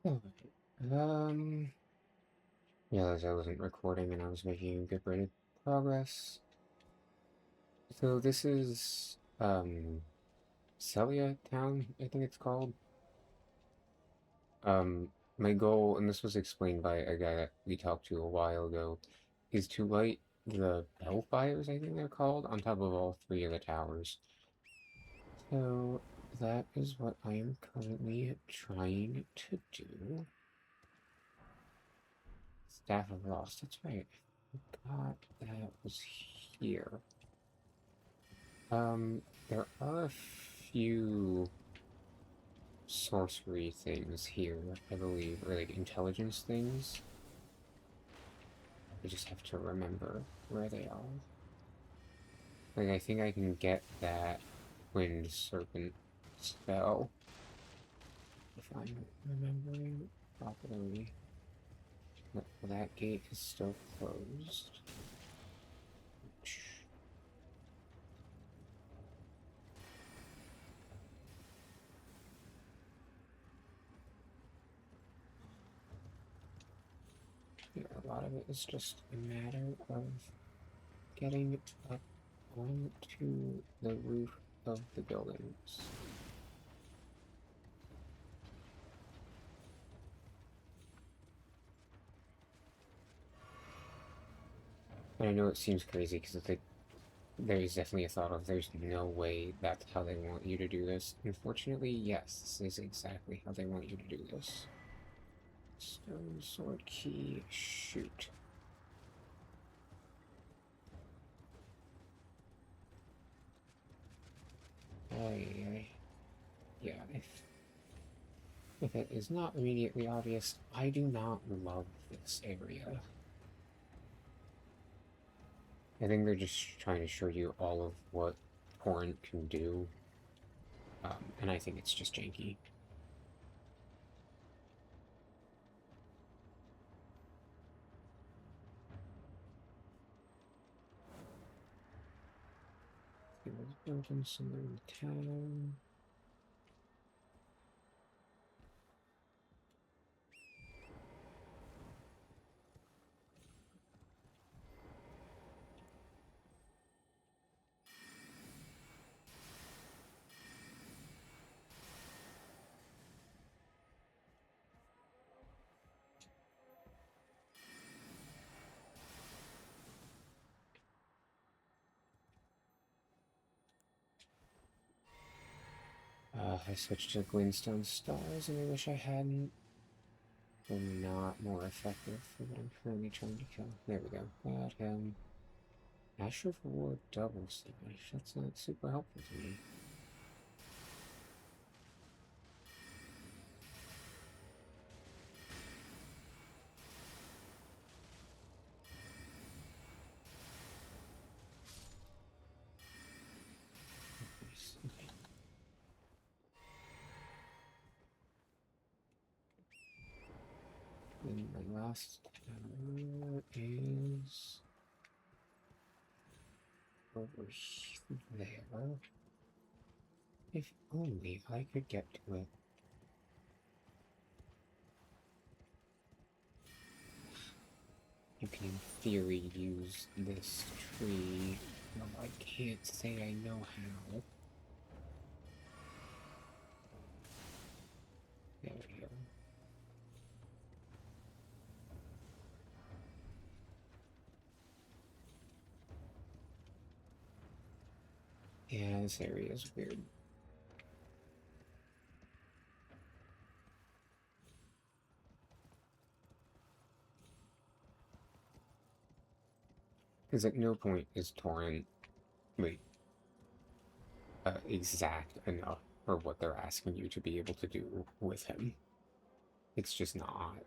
Alright. Realized I wasn't recording and I was making a good rate of progress. So this is, Celia Town, I think it's called. My goal, and this was explained by a guy that we talked to a while ago, is to light the Bellfires, I think they're called, on top of all three of the towers. So that is what I am currently trying to do. Staff of Lost, that's right. I forgot that was here. There are a few sorcery things here, I believe, or like intelligence things. I just have to remember where they are. Like, I think I can get that Wind Serpent spell, if I'm remembering properly. But that gate is still closed. Yeah, a lot of it is just a matter of getting up onto the roof of the buildings. And I know it seems crazy because it's like there is definitely a thought of there's no way that's how they want you to do this. Unfortunately, yes, this is exactly how they want you to do this. Stone sword key, shoot. Yeah, if it is not immediately obvious, I do not love this area. I think they're just trying to show you all of what Torrent can do, and I think it's just janky. It was built in somewhere in town. I switched to Glintstone Stars, and I wish I hadn't. They're not more effective for what I'm currently trying to kill. There we go. Got him. Asher Reward double slash. That's not super helpful to me. Nice. Okay. Then my last tower is over there. If only I could get to it. You can, in theory, use this tree. No, I can't say I know how. There we go. Yeah, this area is weird. Because at no point is Torrent, like, exact enough for what they're asking you to be able to do with him. It's just not.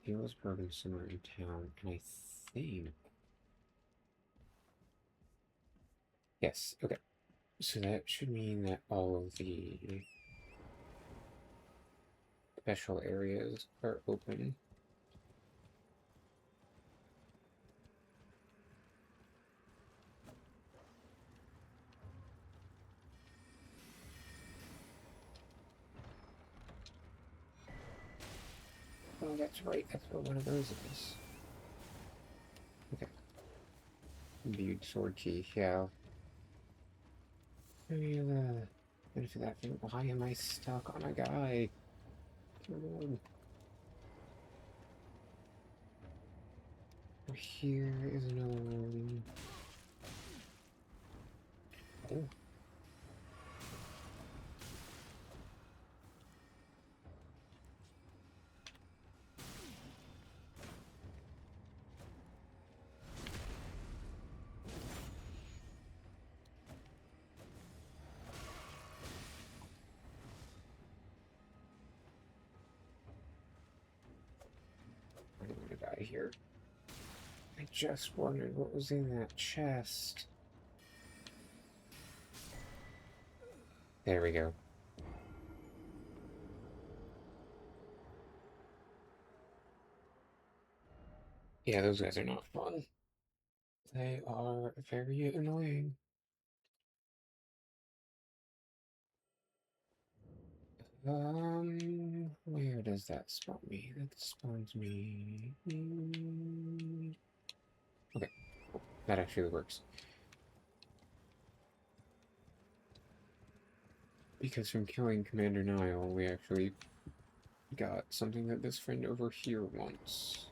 He was broken somewhere in town, and I think... Yes, okay. So that should mean that all of the special areas are open. Oh, that's right. That's what one of those is. Okay. Viewed sword key. Yeah. Maybe the benefit of that thing. Why am I stuck on a guy? Come on. Here is another one. Oh. I don't want to die here. I just wondered what was in that chest. There we go. Yeah, those guys are not fun. They are very annoying. Where does that spawn me? That spawns me. Okay, that actually works. Because from killing Commander Nile, we actually got something that this friend over here wants.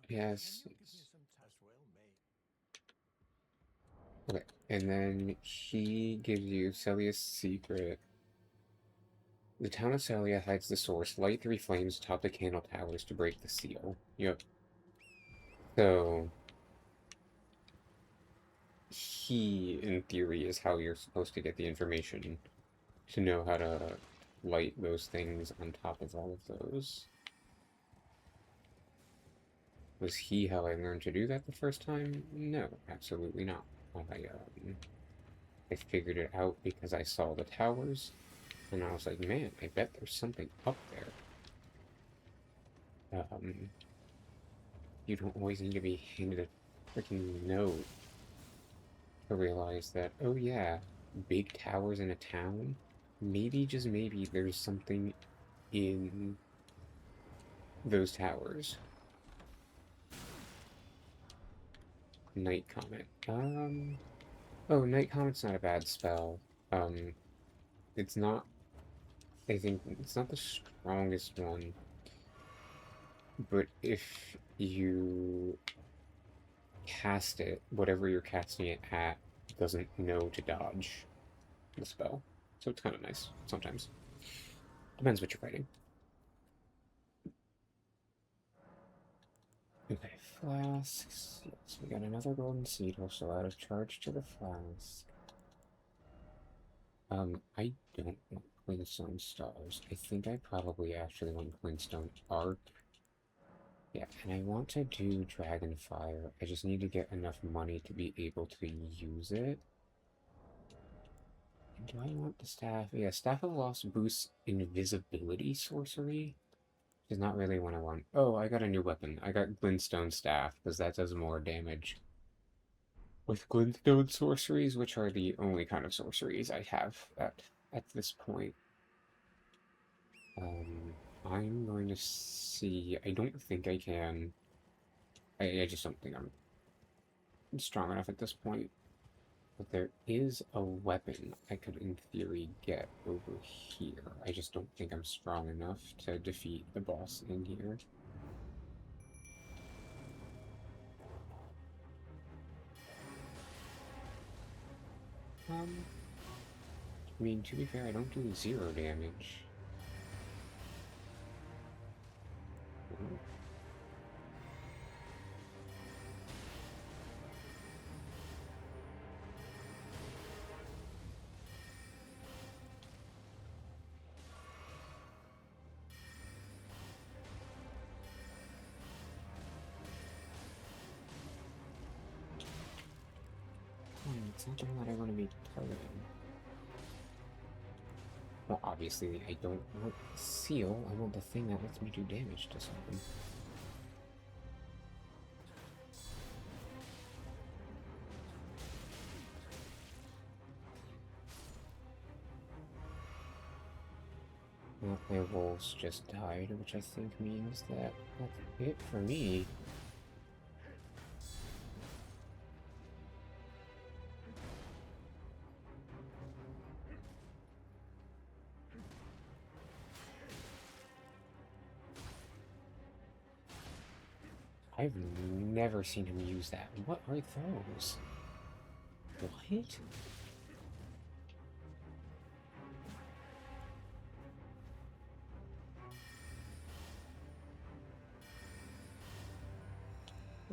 Yes. Okay, and then he gives you Celia's secret. The town of Celia hides the source. Light 3 flames atop the candle towers to break the seal. Yep. So, he, in theory, is how you're supposed to get the information to know how to light those things on top of all of those. Was he how I learned to do that the first time? No, absolutely not. I figured it out because I saw the towers, and I was like, man, I bet there's something up there. You don't always need to be handed a freaking note to realize that, oh yeah, big towers in a town, maybe, just maybe, there's something in those towers. Night Comet. Oh, Night Comet's not a bad spell. It's not, I think, it's not the strongest one, but if you cast it, whatever you're casting it at doesn't know to dodge the spell. So it's kind of nice sometimes. Depends what you're fighting. Okay, flasks. Yes, we got another golden seed. We'll still add a charge to the flask. I don't want Clingstone stars. I think I probably actually want Clingstone arc. Yeah, and I want to do Dragonfire. I just need to get enough money to be able to use it. And do I want the staff? Yeah, Staff of Lost boosts invisibility sorcery. Is not really what I want. Oh, I got a new weapon. I got Glintstone Staff, because that does more damage. With Glintstone sorceries, which are the only kind of sorceries I have at this point. I'm going to see. I don't think I can. I just don't think I'm strong enough at this point. But there is a weapon I could, in theory, get over here. I just don't think I'm strong enough to defeat the boss in here. I mean, to be fair, I don't do 0 damage. It's something that I want to be targeting. Well, obviously, I don't want the seal. I want the thing that lets me do damage to something. My wolves just died, which I think means that that's it for me. I've never seen him use that. What are those? What?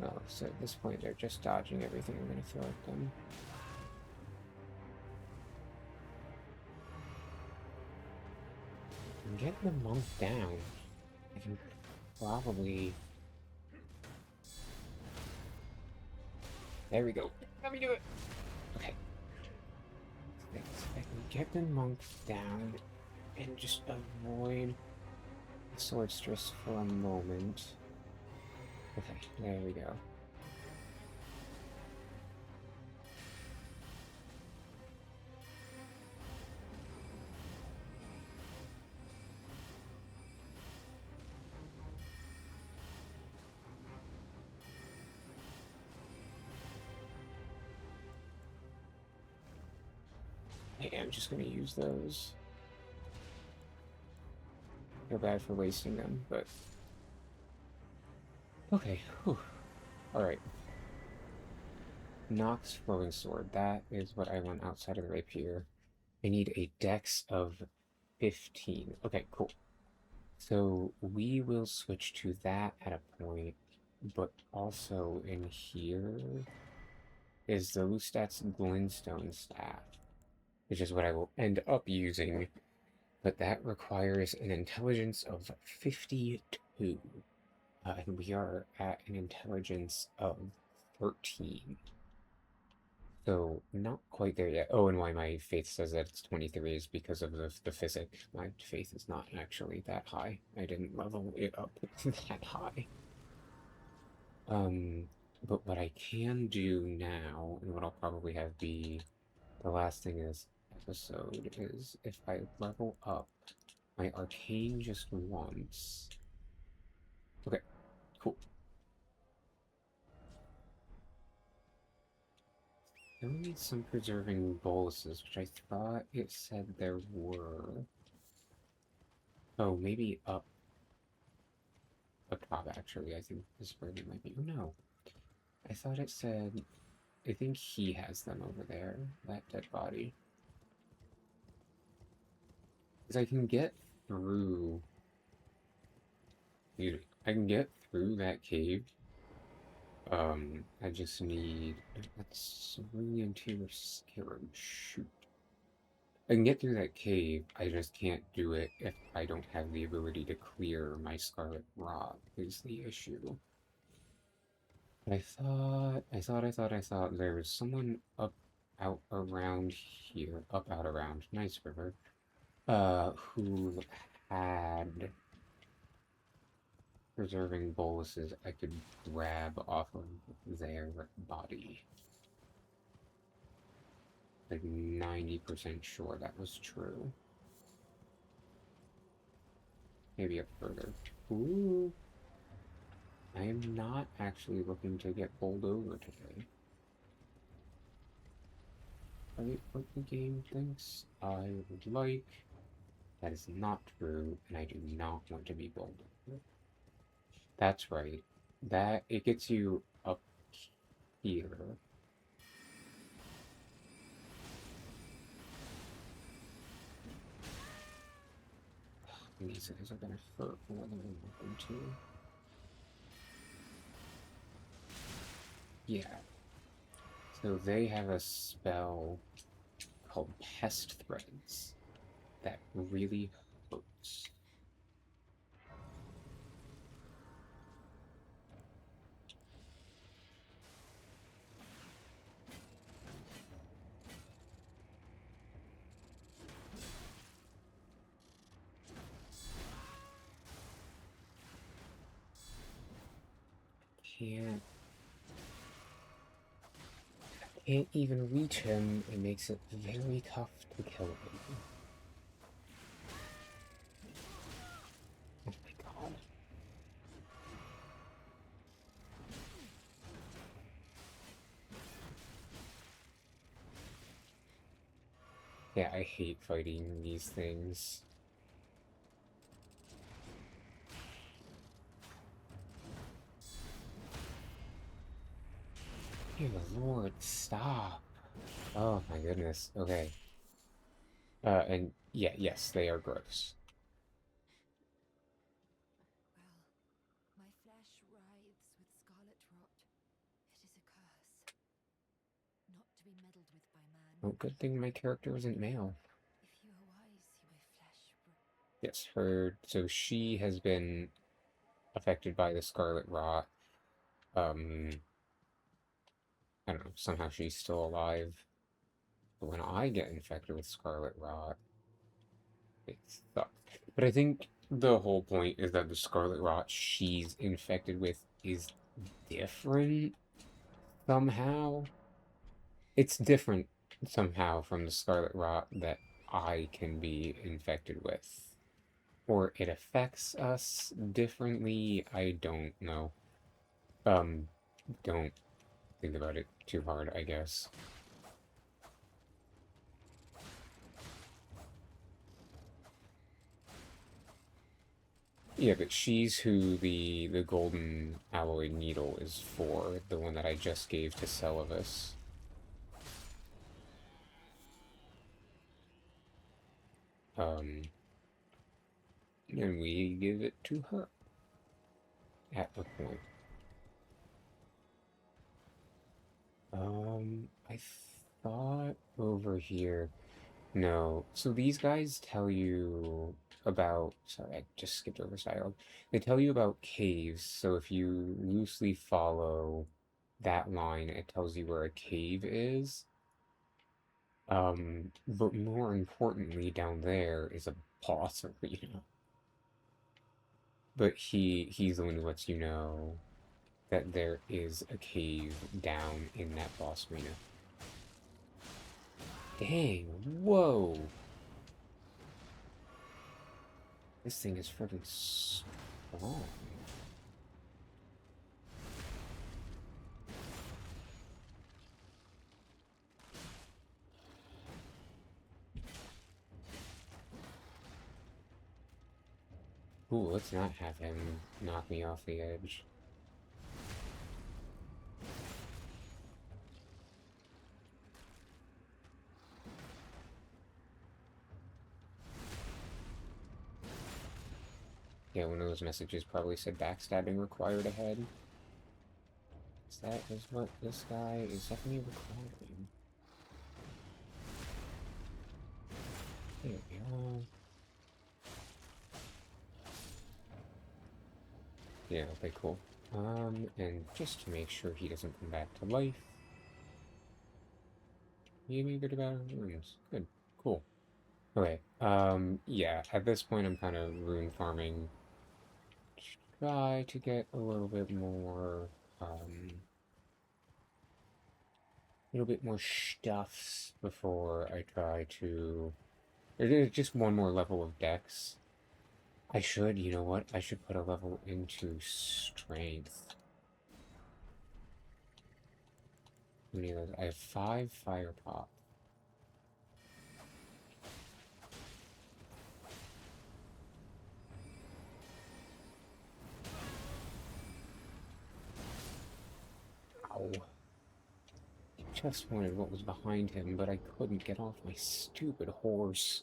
Oh, so at this point they're just dodging everything I'm gonna throw at them. I'm getting the monk down. I can probably... There we go. Let me do it! Okay. If I can get the monk down and just avoid the swordstress for a moment. Okay, there we go. Hey, I'm just gonna use those. Feel bad for wasting them, but... Okay, whew. Alright. Nox throwing sword. That is what I want outside of the rapier. I need a dex of 15. Okay, cool. So we will switch to that at a point, but also in here is the Lustat's Glintstone Staff, which is what I will end up using, but that requires an intelligence of 52. And we are at an intelligence of 13. So, not quite there yet. Oh, and why my faith says that it's 23 is because of the physic. My faith is not actually that high. I didn't level it up that high. But what I can do now, and what I'll probably have be the last thing in this episode, is if I level up my arcane just once. Okay, cool. I will need some preserving boluses, which I thought it said there were. Oh, maybe up top, actually. I think this is where they might be. Oh, no. I thought it said... I think he has them over there, that dead body. Because I can get through... I can get through that cave. I just need... That's really interior scarab. Shoot. I can get through that cave, I just can't do it if I don't have the ability to clear my Scarlet Rot, is the issue. I thought there was someone up, out around here, up, out around, nice river, who had preserving boluses I could grab off of their body. Like 90% sure that was true. Maybe up further. Ooh. I am not actually looking to get bowled over today. Right, what the game thinks I would like. That is not true, and I do not want to be bowled over. That's right. That, it gets you up here. These guys are gonna hurt more than I want them to. Yeah. So they have a spell called Pest Threads that really hurts. Can't even reach him. It makes it very tough to kill him. Yeah, I hate fighting these things. Dear Lord, stop. Oh my goodness. Okay. And yeah, yes, they are gross. Well, my flesh writhes with scarlet rot. It is a curse, not to be meddled with by man. Well, good thing my character isn't male. If you are wise, you may flesh. Yes, her. So she has been affected by the scarlet rot. Um, I don't know. Somehow she's still alive. But when I get infected with scarlet rot, it sucks. But I think the whole point is that the scarlet rot she's infected with is different somehow. It's different somehow from the scarlet rot that I can be infected with. Or it affects us differently. I don't know. Um, don't think about it too hard, I guess. Yeah, but she's who the golden alloy needle is for, the one that I just gave to Celavis. Um, and we give it to her at the point. I thought over here. No. So these guys tell you about. Sorry, I just skipped over this dialogue. They tell you about caves. So if you loosely follow that line, it tells you where a cave is. But more importantly, down there is a boss arena. But he's the one who lets you know that there is a cave down in that boss arena. Dang, whoa! This thing is freaking strong. Ooh, let's not have him knock me off the edge. Yeah, one of those messages probably said backstabbing required ahead. That is what this guy is definitely requiring. There we go. Yeah, okay, cool. And just to make sure he doesn't come back to life, he gave me a good amount of runes. Good, cool. Okay, yeah, at this point I'm kind of rune farming. Try to get a little bit more stuffs before I try to. There's just one more level of dex. I should, you know what? I should put a level into strength. How many of those? I have 5 fire pop. Ow. I just wanted what was behind him, but I couldn't get off my stupid horse.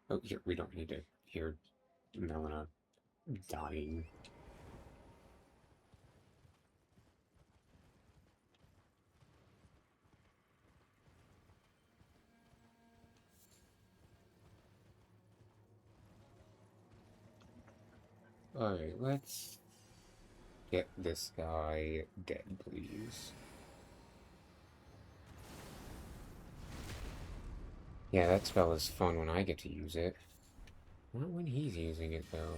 Oh, here, we don't need to hear Melina dying. Alright, let's get this guy dead, please. Yeah, that spell is fun when I get to use it. Not when he's using it, though.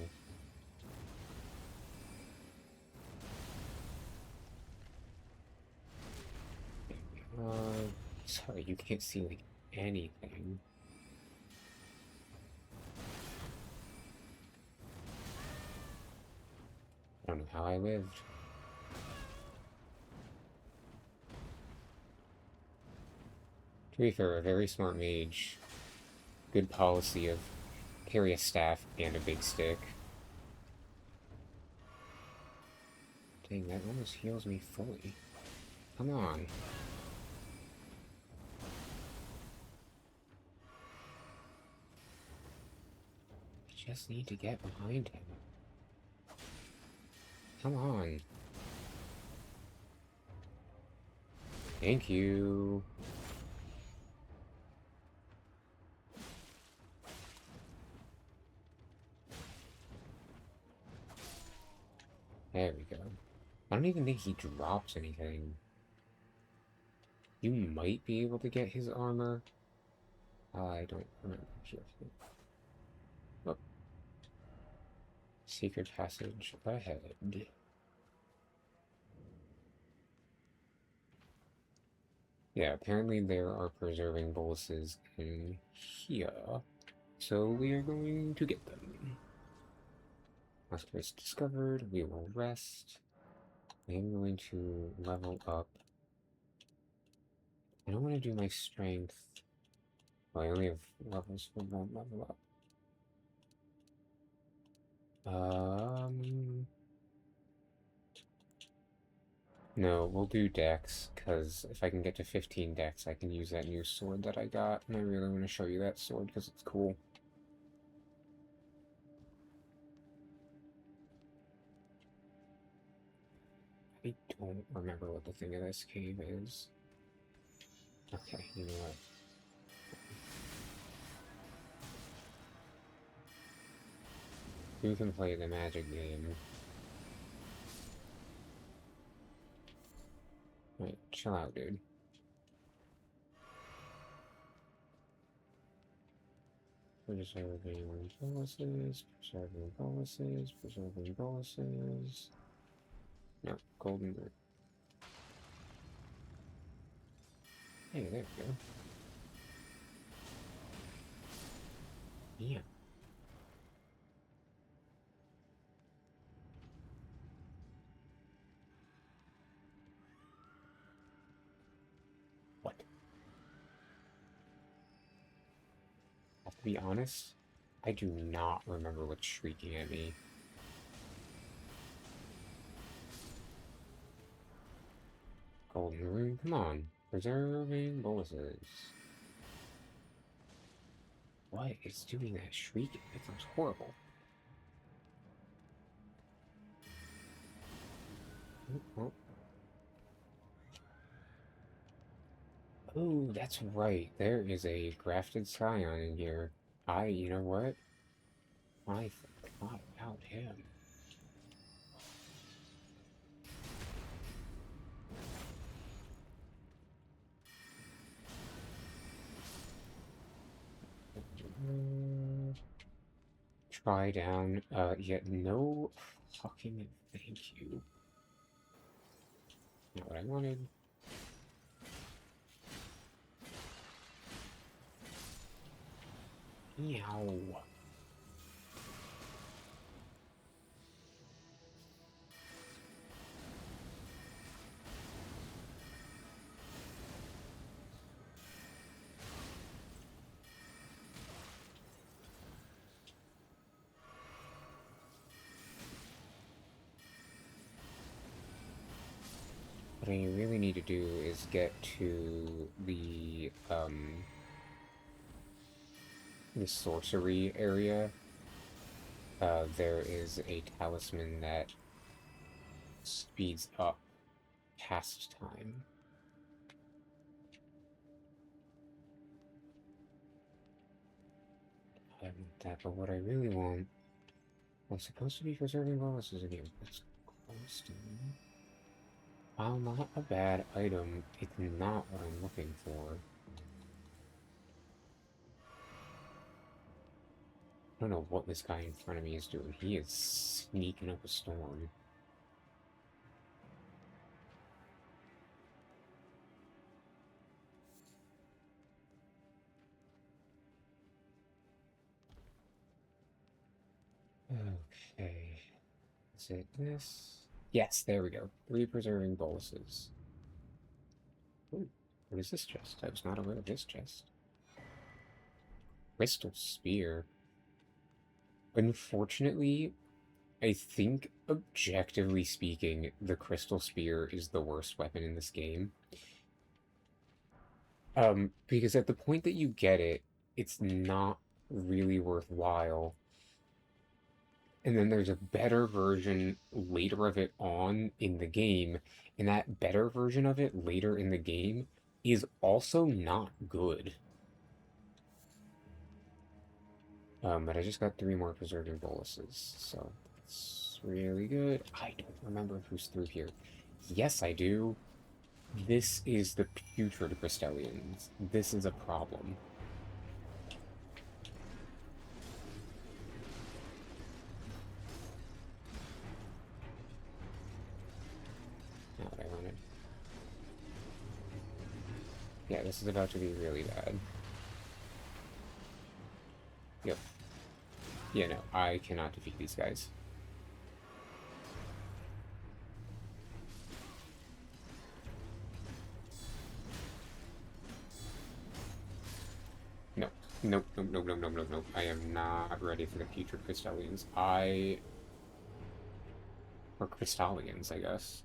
Sorry, you can't see, like, anything. I don't know how I lived. To be fair, a very smart mage. Good policy of carry a staff and a big stick. Dang, that almost heals me fully. Come on. I just need to get behind him. Come on. Thank you. There we go. I don't even think he drops anything. You might be able to get his armor. I don't remember. Oh. Secret passage ahead. Yeah, apparently there are preserving boluses in here. So we are going to get them. After it's discovered, we will rest. I am going to level up. I don't want to do my strength. Well, I only have levels for one level up. No, we'll do dex, because if I can get to 15 dex, I can use that new sword that I got, and I really want to show you that sword, because it's cool. I don't remember what the thing of this cave is. Okay, you know what? Who can play the magic game? Wait, chill out, dude. Preserving boluses, preserving boluses, preserving boluses. No, golden root. Hey, there we go. Yeah. What? I have to be honest, I do not remember what's shrieking at me. Golden rune, come on. Preserving boluses. What is doing that shrieking? That sounds horrible. Oh, oh, that's right. There is a grafted scion in here. You know what? I forgot about him. Try down. Yet no fucking thank you. Not what I wanted. Meow. What I really need to do is get to the sorcery area. There is a talisman that speeds up past time. I want that, but what I really want... I'm supposed to be preserving bonuses again. That's constant. While not a bad item, it's not what I'm looking for. I don't know what this guy in front of me is doing. He is sneaking up a storm. Okay. Is it this? Yes, there we go. 3 preserving boluses. Ooh, what is this chest? I was not aware of this chest. Crystal spear. Unfortunately, I think, objectively speaking, the crystal spear is the worst weapon in this game. Because at the point that you get it, it's not really worthwhile. And then there's a better version later of it on in the game, and that better version of it later in the game is also not good. But I just got 3 more preserving boluses, so that's really good. I don't remember who's through here. Yes, I do. This is the putrid Crystallians. This is a problem. Not what I wanted. Yeah, this is about to be really bad. Yep. Yeah, no, I cannot defeat these guys. No. Nope, nope, nope, nope, nope, nope, nope. I am not ready for the putrid Crystallians. Or Crystallians, I guess.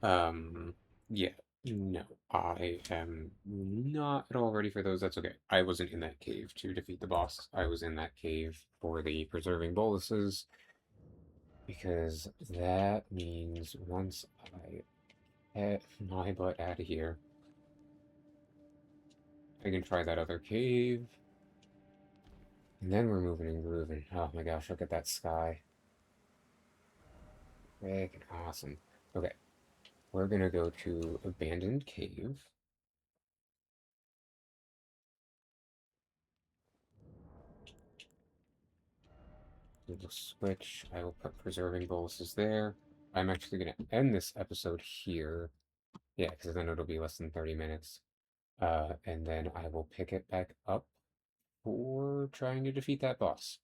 Um, yeah. No, I am not at all ready for those. That's okay. I wasn't in that cave to defeat the boss. I was in that cave for the preserving boluses, because that means once I get my butt out of here, I can try that other cave, and then we're moving and grooving. Oh my gosh, look at that sky. Freaking awesome. Okay, we're gonna go to Abandoned Cave. We will switch. I will put Preserving Boluses there. I'm actually gonna end this episode here. Yeah, because then it'll be less than 30 minutes. And then I will pick it back up for trying to defeat that boss.